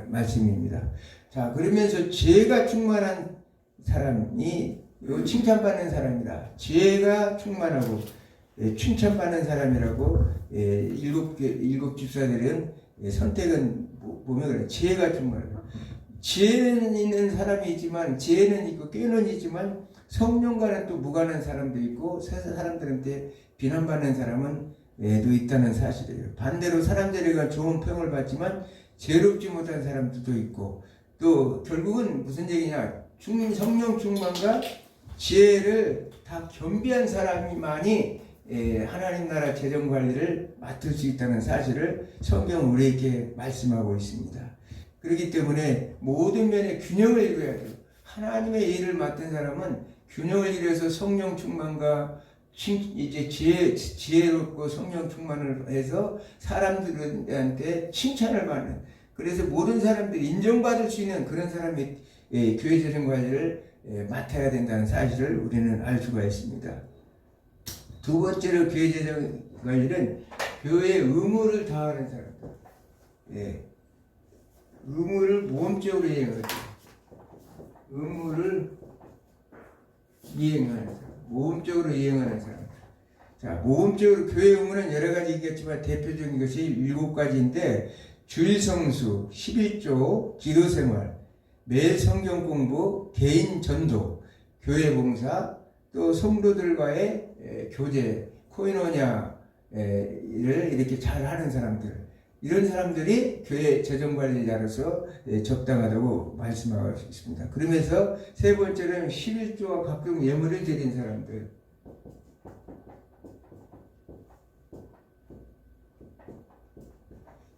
말씀입니다. 자, 그러면서 죄가 충만한 사람이 칭찬받는 사람이다. 죄가 충만하고 칭찬받는 사람이라고 일곱 집사들은 선택은 보면 그래. 죄가 충만하다. 죄는 있는 사람이 있지만 죄는 있고 꾀는 있지만 성령과는 또 무관한 사람도 있고 사람들한테 비난받는 사람은 또 있다는 사실이에요. 반대로 사람들에게 좋은 평을 받지만 죄롭지 못한 사람들도 있고 또 결국은 무슨 얘기냐, 성령 충만과 지혜를 다 겸비한 사람이만이 하나님 나라 재정 관리를 맡을 수 있다는 사실을 성경은 우리에게 말씀하고 있습니다. 그렇기 때문에 모든 면에 균형을 이루어야 돼요. 하나님의 일을 맡은 사람은 균형을 이루어서 성령 충만과 이제 지혜롭고 성령 충만을 해서 사람들한테 칭찬을 받는, 그래서 모든 사람들이 인정받을 수 있는 그런 사람이 교회 재정 관리를 맡아야 된다는 사실을 우리는 알 수가 있습니다. 두 번째로 교회 재정 관리는 교회의 의무를 다하는 사람들. 의무를 모험적으로 이행하죠. 의무를 이행하는 사람, 모험적으로 이행하는 사람. 자, 모험적으로 교회 의무는 여러 가지 있겠지만 대표적인 것이 7가지인데 주일 성수, 11조, 기도생활, 매일 성경 공부, 개인 전도, 교회 봉사, 또 성도들과의 교제, 코이노냐를 이렇게 잘 하는 사람들, 이런 사람들이 교회 재정관리자로서 적당하다고 말씀하고 있습니다. 그러면서 세 번째는 11조와 각종 예물을 드린 사람들,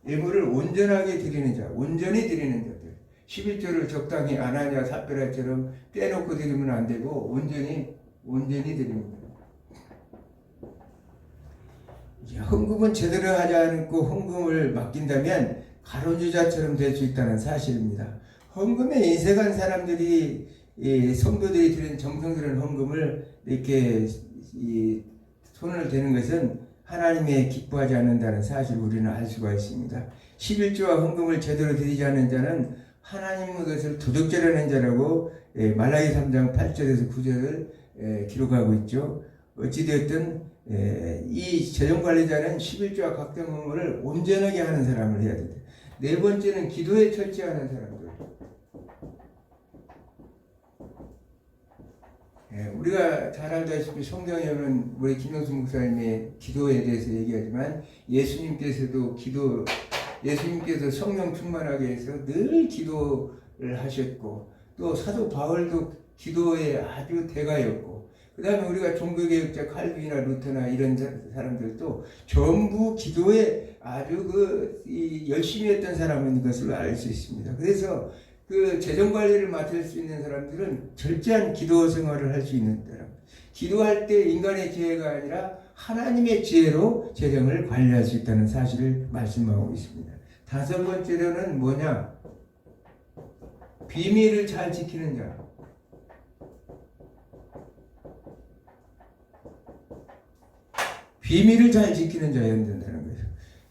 예물을 온전하게 드리는 자, 온전히 드리는 자들. 11조를 적당히 아나니아 삽비라처럼 떼놓고 드리면 안 되고 온전히 드립니다. 헌금은 제대로 하지 않고 헌금을 맡긴다면 가론유다처럼 될 수 있다는 사실입니다. 헌금에 인색한 사람들이 성도들이 드린 정성 들인 헌금을 이렇게 손을 대는 것은 하나님의 기뻐하지 않는다는 사실을 우리는 알 수가 있습니다. 11조와 헌금을 제대로 드리지 않는 자는 하나님의 것을 도둑질하는 자라고 말라기 3장 8절에서 9절을 기록하고 있죠. 어찌되었든 이 재정관리자는 11조와 각종 헌금을 온전하게 하는 사람을 해야 됩니다. 네 번째는 기도에 철저하는 사람들. 우리가 잘 알다시피 성경에는 우리 김영수 목사님의 기도에 대해서 얘기하지만 예수님께서 성령 충만하게 해서 늘 기도를 하셨고 또 사도 바울도 기도의 아주 대가였고 그 다음에 우리가 종교개혁자 칼빈이나 루터나 이런 사람들도 전부 기도에 아주 열심히 했던 사람인 것을 알 수 있습니다. 그래서 그 재정관리를 맡을 수 있는 사람들은 절제한 기도 생활을 할 수 있는 사람. 기도할 때 인간의 지혜가 아니라 하나님의 지혜로 재정을 관리할 수 있다는 사실을 말씀하고 있습니다. 다섯 번째로는 뭐냐? 비밀을 잘 지키는 자. 비밀을 잘 지키는 자여야 된다는 거예요.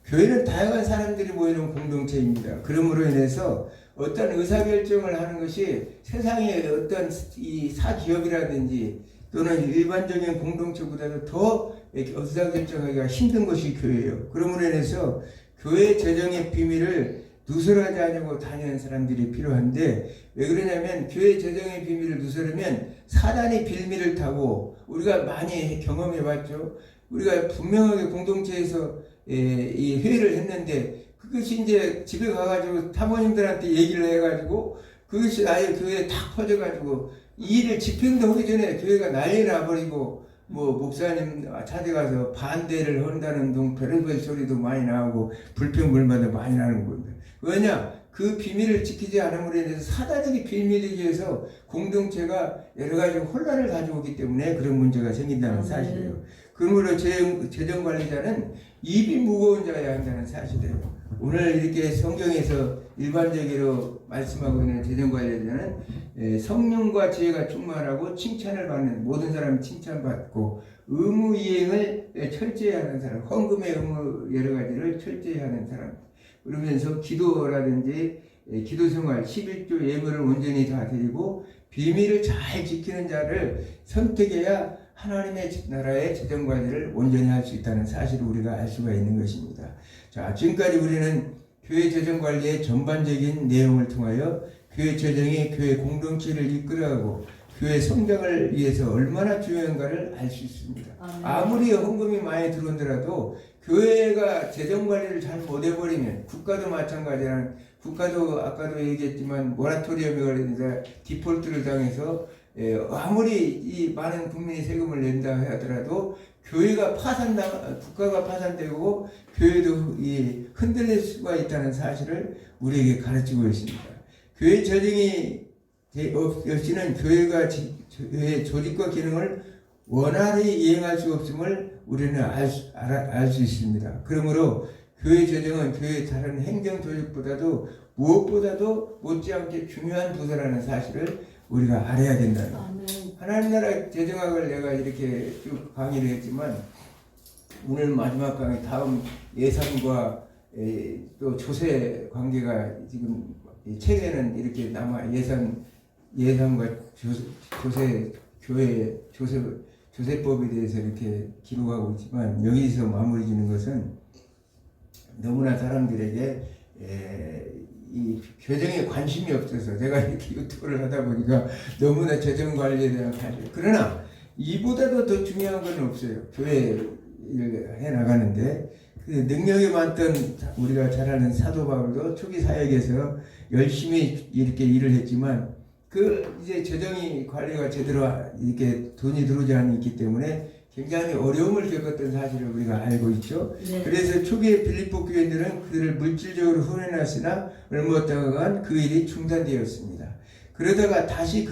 교회는 다양한 사람들이 모이는 공동체입니다. 그러므로 인해서 어떤 의사결정을 하는 것이 세상의 어떤 이 사기업이라든지 또는 일반적인 공동체보다도 더 의사결정하기가 힘든 것이 교회예요. 그러므로 인해서 교회 재정의 비밀을 누설하지 않으려고 다니는 사람들이 필요한데 왜 그러냐면 교회 재정의 비밀을 누설하면 사단이 빌미를 타고 우리가 많이 경험해봤죠. 우리가 분명하게 공동체에서 이 회의를 했는데 그것이 이제 집에 가가지고 사모님들한테 얘기를 해가지고 그것이 아예 교회에 탁 퍼져가지고 이 일을 집행도 하기 전에 교회가 난리 나버리고 뭐 목사님 찾아가서 반대를 한다는 둥 별의별 소리도 많이 나오고 불평불만도 많이 나는 겁니다. 왜냐? 그 비밀을 지키지 않음으로 인해서 사단에게 비밀이기 위해서 공동체가 여러 가지 혼란을 가져오기 때문에 그런 문제가 생긴다는 사실이에요. 그러므로 재정관리자는 입이 무거운 자여야 한다는 사실이에요. 오늘 이렇게 성경에서 일반적으로 말씀하고 있는 재정관리자는 성령과 지혜가 충만하고 칭찬을 받는 모든 사람이 칭찬받고 의무 이행을 철저히 하는 사람, 헌금의 의무 여러 가지를 철저히 하는 사람. 그러면서 기도라든지 기도생활 11조 예물을 온전히 다 드리고 비밀을 잘 지키는 자를 선택해야 하나님의 나라의 재정관리를 온전히 할 수 있다는 사실을 우리가 알 수가 있는 것입니다. 자, 지금까지 우리는 교회 재정관리의 전반적인 내용을 통하여 교회 재정이 교회 공동체를 이끌어가고 교회 성장을 위해서 얼마나 중요한가를 알 수 있습니다. 아무리 헌금이 많이 들어오더라도 교회가 재정관리를 잘 못해버리면 국가도 마찬가지라는 국가도 아까도 얘기했지만 모라토리엄이 걸리니까 디폴트를 당해서 아무리 이 많은 국민이 세금을 낸다 하더라도 교회가 국가가 파산되고 교회도 흔들릴 수가 있다는 사실을 우리에게 가르치고 있습니다. 교회 재정이 없이는 교회가 교회의 조직과 기능을 원활히 이행할 수 없음을 우리는 알 수 있습니다. 그러므로 교회 재정은 교회의 다른 행정 조직보다도 무엇보다도 못지않게 중요한 부서라는 사실을 우리가 알아야 된다는 거예요. 하나님 나라 재정학을 내가 이렇게 쭉 강의를 했지만 오늘 마지막 강의 다음 예산과 또 조세 관계가 지금 책에는 이렇게 남아 예산과 조세 교회 조세법에 대해서 이렇게 기록하고 있지만 여기서 마무리 짓는 것은 너무나 사람들에게 이 재정에 관심이 없어서 제가 이렇게 유튜브를 하다 보니까 너무나 재정 관리에 대한 관심. 그러나 이보다도 더 중요한 건 없어요. 교회 일을 해 나가는데 그 능력이 많던 우리가 잘 아는 사도 바울도 초기 사역에서 열심히 이렇게 일을 했지만 그 이제 재정이 관리가 제대로 이렇게 돈이 들어오지 않기 때문에 굉장히 어려움을 겪었던 사실을 우리가 알고 있죠. 네. 그래서 초기에 빌립보 교인들은 그들을 물질적으로 후원했으나 얼마 없다간 그 일이 중단되었습니다. 그러다가 다시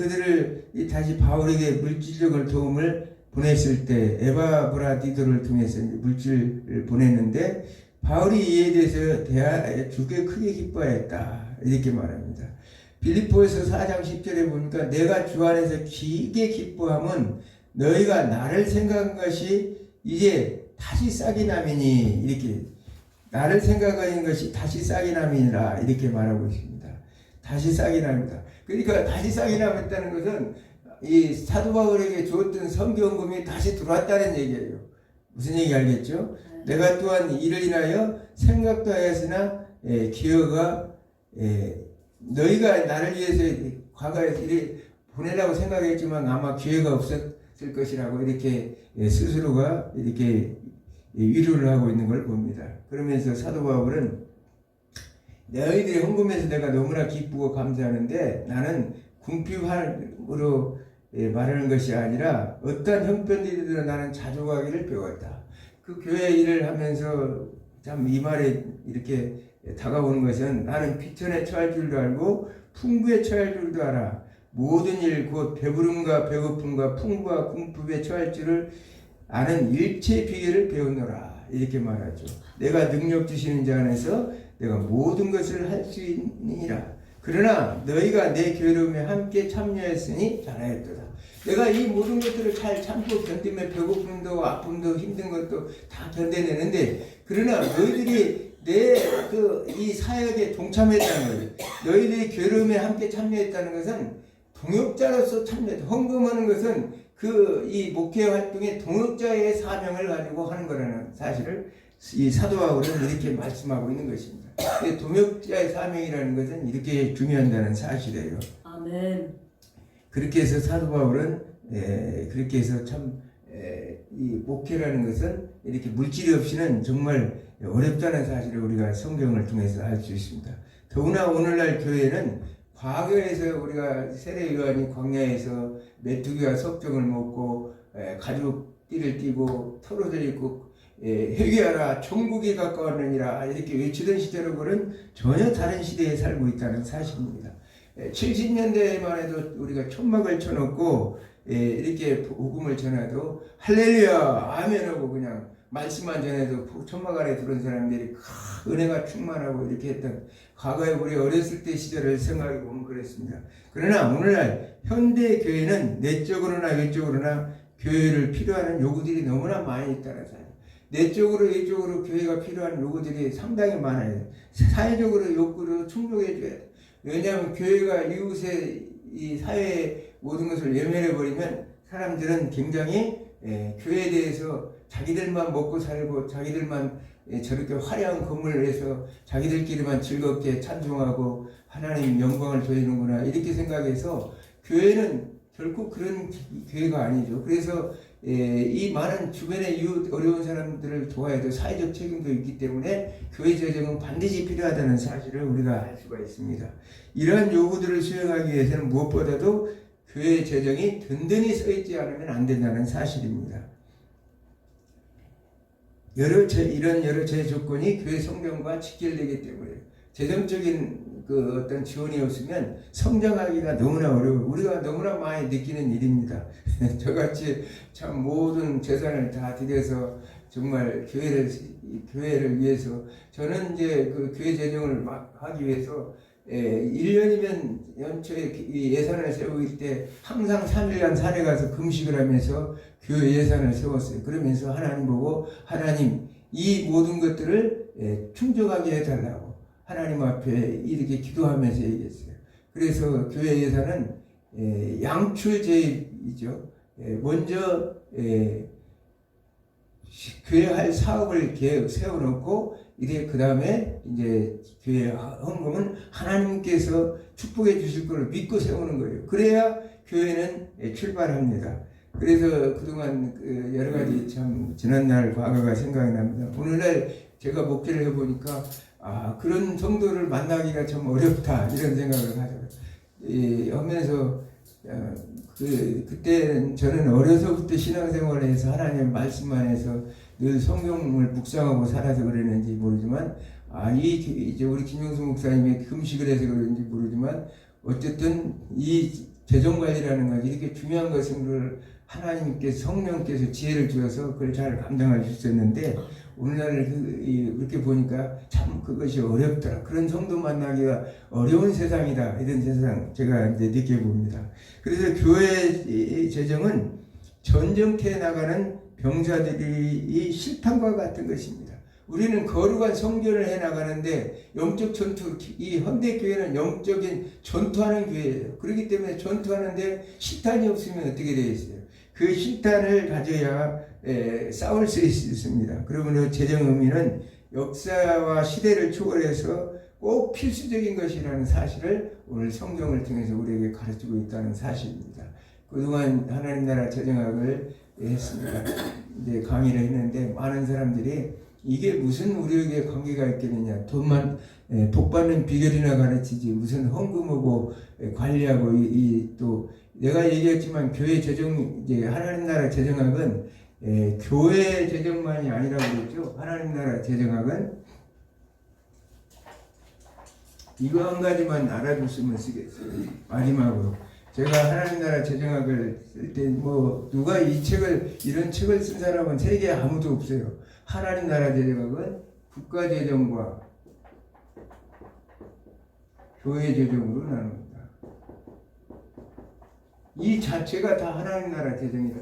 다시 바울에게 물질적인 도움을 보냈을 때 에바브라디도를 통해서 물질을 보냈는데 바울이 이에 대해서 주께 크게 기뻐했다 이렇게 말합니다. 빌립보에서 4장 10절에 보니까 내가 주 안에서 크게 기뻐함은 너희가 나를 생각한 것이 이제 다시 싹이 나미니 이렇게 나를 생각하는 것이 다시 싹이 나미니라 이렇게 말하고 있습니다. 다시 싹이 납니다. 그러니까 다시 싹이 남았다는 것은 이 사도 바울에게 주었던 성경금이 다시 들어왔다는 얘기예요. 무슨 얘기 알겠죠? 내가 또한 이를 인하여 생각도 하였으나 기어가 너희가 나를 위해서 과거에 보내려고 생각했지만 아마 기회가 없었을 것이라고 이렇게 스스로가 이렇게 위로를 하고 있는 걸 봅니다. 그러면서 사도 바울은 너희들이 헌금해서 내가 너무나 기쁘고 감사하는데 나는 궁핍함으로 말하는 것이 아니라 어떠한 형편들이든 나는 자족하기를 배웠다. 그 교회 일을 하면서 참 이 말에 이렇게 다가오는 것은 나는 비천에 처할 줄도 알고 풍부에 처할 줄도 알아. 모든 일 곧 배부름과 배고픔과 풍부와 궁핍에 처할 줄을 아는 일체 비결을 배우노라. 이렇게 말하죠. 내가 능력 주시는 자 안에서 내가 모든 것을 할 수 있느니라. 그러나 너희가 내 괴로움에 함께 참여했으니 잘하였도다. 내가 이 모든 것들을 잘 참고 견디며 배고픔도 아픔도 힘든 것도 다 견뎌내는데 그러나 너희들이 내 이 사역에 동참했다는 거예요. 너희들이 괴로움에 함께 참여했다는 것은 동역자로서 참여했다. 헌금하는 것은 이 목회 활동의 동역자의 사명을 가지고 하는 거라는 사실을 이 사도 바울은 이렇게 말씀하고 있는 것입니다. 동역자의 사명이라는 것은 이렇게 중요한다는 사실이에요. 아멘. 그렇게 해서 사도 바울은 그렇게 해서 참 이 목회라는 것은 이렇게 물질이 없이는 정말 어렵다는 사실을 우리가 성경을 통해서 알 수 있습니다. 더구나 오늘날 교회는 과거에서 우리가 세례 요한이 광야에서 메뚜기와 석정을 먹고 가죽 띠를 띠고 털옷을 입고 회개하라 천국이 가까웠느니라 이렇게 외치던 시대로는 전혀 다른 시대에 살고 있다는 사실입니다. 70년대에만 해도 우리가 천막을 쳐놓고 이렇게 복음을 전해도 할렐루야 아멘 하고 그냥 말씀만 전해도 천막 안에 들어온 사람들이 은혜가 충만하고 이렇게 했던 과거에 우리 어렸을 때 시절을 생각해 보면 그랬습니다. 그러나 오늘날 현대 교회는 내적으로나 외적으로나 교회를 필요하는 요구들이 너무나 많이 있다는 사실. 내적으로 외적으로 교회가 필요한 요구들이 상당히 많아요. 사회적으로 욕구를 충족해 줘야 돼. 왜냐하면 교회가 이웃의 이 사회의 모든 것을 외면해 버리면 사람들은 굉장히 교회에 대해서 자기들만 먹고 살고 자기들만 저렇게 화려한 건물을 해서 자기들끼리만 즐겁게 찬송하고 하나님 영광을 돌리는구나 이렇게 생각해서 교회는 결코 그런 교회가 아니죠. 그래서 이 많은 주변의 이웃 어려운 사람들을 도와야 될 사회적 책임도 있기 때문에 교회 재정은 반드시 필요하다는 사실을 우리가 알 수가 있습니다. 이러한 요구들을 수행하기 위해서는 무엇보다도 교회 재정이 든든히 서 있지 않으면 안 된다는 사실입니다. 이런 여러 조건이 교회 성장과 직결되기 때문에 재정적인 어떤 지원이 없으면 성장하기가 너무나 어려워요. 우리가 너무나 많이 느끼는 일입니다. 저같이 참 모든 재산을 다 들여서 정말 교회를 위해서 저는 이제 그 교회 재정을 막 하기 위해서 1년이면 연초에 이 예산을 세울 때 항상 3일간 산에 가서 금식을 하면서 교회 예산을 세웠어요. 그러면서 하나님 보고 하나님 이 모든 것들을 충족하게 해달라고 하나님 앞에 이렇게 기도하면서 얘기했어요. 그래서 교회 예산은 양출제이죠. 먼저 교회 할 사업을 계획 세워놓고 이제 그 다음에 이제 교회 헌금은 하나님께서 축복해 주실 것을 믿고 세우는 거예요. 그래야 교회는 출발합니다. 그래서 그동안 여러 가지 참 지난날 과거가 생각이 납니다. 오늘날 제가 목회를 해보니까 그런 성도를 만나기가 참 어렵다 이런 생각을 가져요. 하면서 그때는 저는 어려서부터 신앙생활을 해서 하나님 말씀만 해서 늘 성경을 묵상하고 살아서 그랬는지 모르지만 이제 우리 김용수 목사님이 금식을 해서 그런지 모르지만 어쨌든 이 재정관리라는 것이 이렇게 중요한 것을 하나님께서 성령께서 지혜를 주어서 그걸 잘 감당할 수 있었는데 오늘날 이렇게 보니까 참 그것이 어렵더라. 그런 성도 만나기가 어려운 세상이다. 이런 세상 제가 이제 느껴봅니다. 그래서 교회 재정은 전쟁터에 나가는 병사들이 실탄과 같은 것입니다. 우리는 거룩한 성전을 해 나가는데 영적 전투, 이 현대 교회는 영적인 전투하는 교회예요. 그렇기 때문에 전투하는데 실탄이 없으면 어떻게 되겠어요? 그 실탄을 가져야 싸울 수 있습니다. 그러므로 재정 의미는 역사와 시대를 초월해서 꼭 필수적인 것이라는 사실을 오늘 성경을 통해서 우리에게 가르치고 있다는 사실입니다. 그동안 하나님 나라 재정학을 했습니다. 이제 강의를 했는데 많은 사람들이 이게 무슨 우리에게 관계가 있겠느냐, 돈만 복 받는 비결이나 가르치지 무슨 헌금하고 관리하고 또 내가 얘기했지만 교회 재정 이제 하나님 나라 재정학은 교회 재정만이 아니라고 그랬죠. 하나님 나라 재정학은 이거 한 가지만 알아줬으면 쓰겠어요. 마지막으로 제가 하나님 나라 재정학을 쓸 때 뭐 누가 이런 책을 쓴 사람은 세계에 아무도 없어요. 하나님 나라 재정학은 국가 재정과 교회 재정으로 나눕니다. 이 자체가 다 하나님 나라 재정이다.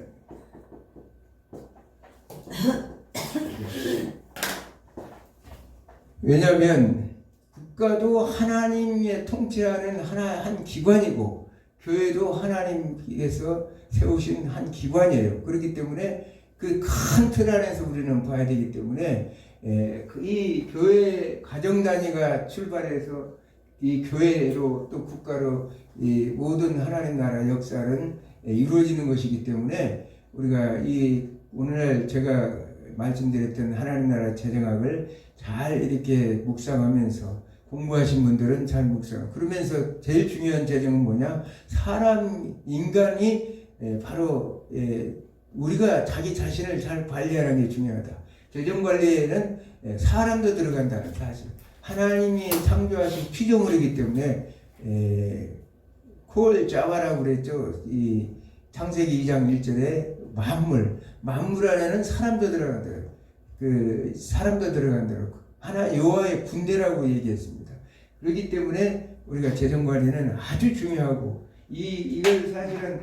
왜냐하면 국가도 하나님의 통치하는 한 기관이고 교회도 하나님께서 세우신 한 기관이에요. 그렇기 때문에 그 큰 틀 안에서 우리는 봐야 되기 때문에 이 교회 가정 단위가 출발해서 이 교회로 또 국가로 이 모든 하나님 나라 역사는 이루어지는 것이기 때문에 우리가 이 오늘 제가 말씀드렸던 하나님 나라 재정학을 잘 이렇게 묵상하면서 공부하신 분들은 잘 묵상. 그러면서 제일 중요한 재정은 뭐냐? 인간이 바로 우리가 자기 자신을 잘 관리하는 게 중요하다. 재정 관리에는 사람도 들어간다는 사실. 하나님이 창조하신 피조물이기 때문에 콜 자와라고 그랬죠. 이 창세기 2장 1절에 만물 안에는 사람도 들어간다. 사람도 들어간다. 하나 여호와의 군대라고 얘기했습니다. 그렇기 때문에 우리가 재정 관리는 아주 중요하고 이걸 사실은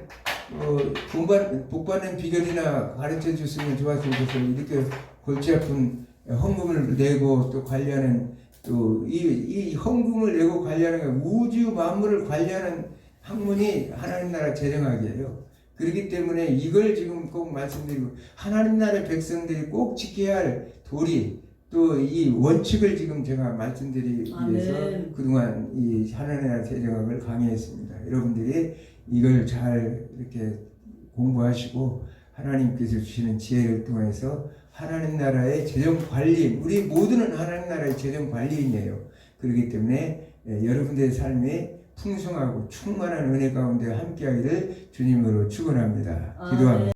복 받는 비결이나 가르쳐 줬으면 좋았을 것을 이렇게 골치 아픈 헌금을 내고 또 관리하는 또 이 헌금을 내고 관리하는 우주 만물을 관리하는 학문이 하나님 나라 재정학이에요. 그렇기 때문에 이걸 지금 꼭 말씀드리고 하나님 나라 백성들이 꼭 지켜야 할 도리 또 이 원칙을 지금 제가 말씀드리기 위해서 그동안 이 하나님 나라 재정학을 강의했습니다. 여러분들이 이걸 잘 이렇게 공부하시고 하나님께서 주시는 지혜를 통해서 하나님 나라의 재정 관리인, 우리 모두는 하나님 나라의 재정 관리인이에요. 그렇기 때문에 여러분들의 삶이 풍성하고 충만한 은혜 가운데 함께하기를 주님으로 축원합니다. 기도합니다.